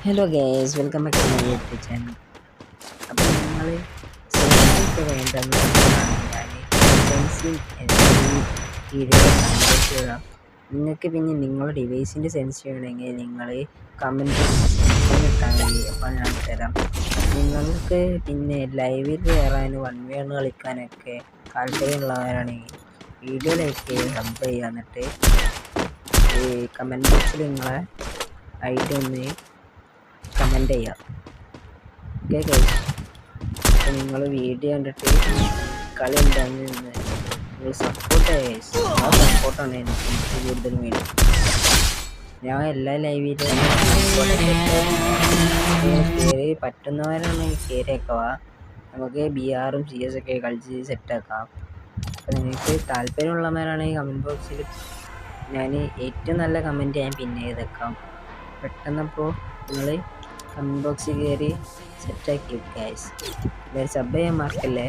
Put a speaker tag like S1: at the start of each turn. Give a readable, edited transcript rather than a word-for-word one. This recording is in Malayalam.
S1: Hello guys, welcome back to my YouTube channel. അപ്പോൾ നിങ്ങൾ സെൻസിക്ക് വേണ്ടെന്നാണ് ഞാൻ സെൻസിൻ എന്ന വീഡിയോ കണ്ടുപിടിച്ചത്. നിങ്ങൾക്ക് പിന്നെ നിങ്ങളുടെ ഡിവൈസിൻ്റെ സെൻസ് ചെയ്യണമെങ്കിൽ നിങ്ങൾ കമൻറ്റ് ഇട്ടാൽ മതി. അപ്പോൾ ഞാൻ തരാം. നിങ്ങൾക്ക് പിന്നെ ലൈവിൽ കയറാനും 1v1 കളിക്കാനൊക്കെ താല്പര്യമുള്ളവരാണെങ്കിൽ വീഡിയോ ലൈക്ക് ചെയ്യുക, സബ് ചെയ്യുക, എന്നിട്ട് ഈ കമൻറ്റ് ബോക്സിൽ നിങ്ങളെ ഐഡി ഒന്ന് കമൻറ്റ് ചെയ്യാം. ഓക്കെ ഗൈസ്, അപ്പോൾ നിങ്ങൾ വീഡിയോ കണ്ടിട്ട് കളി എന്താണെന്ന് നിങ്ങൾ സപ്പോർട്ട് ചെയ്യുക. ആ സപ്പോർട്ടാണ് എനിക്ക് കൂടുതലും വേണ്ടി. ഞാൻ എല്ലാ ലൈവിലും കയറി പറ്റുന്നവരാണെങ്കിൽ കയറിയേക്കുക. നമുക്ക് BR-ഉം CS ഒക്കെ കളിച്ച് സെറ്റാക്കാം. അപ്പോൾ നിങ്ങൾക്ക് താല്പര്യമുള്ളവരാണെങ്കിൽ കമൻറ്റ് ബോക്സിൽ ഞാൻ ഏറ്റവും നല്ല കമൻറ്റ് ഞാൻ പിന്നെ ചെയ്തേക്കാം. പെട്ടെന്നപ്പോൾ നിങ്ങൾ കമൻറ്റ് ബോക്സിൽ കയറി സെറ്റാക്കി ഗൈസ്. സബ് ചെയ്യാൻ മറക്കല്ലേ.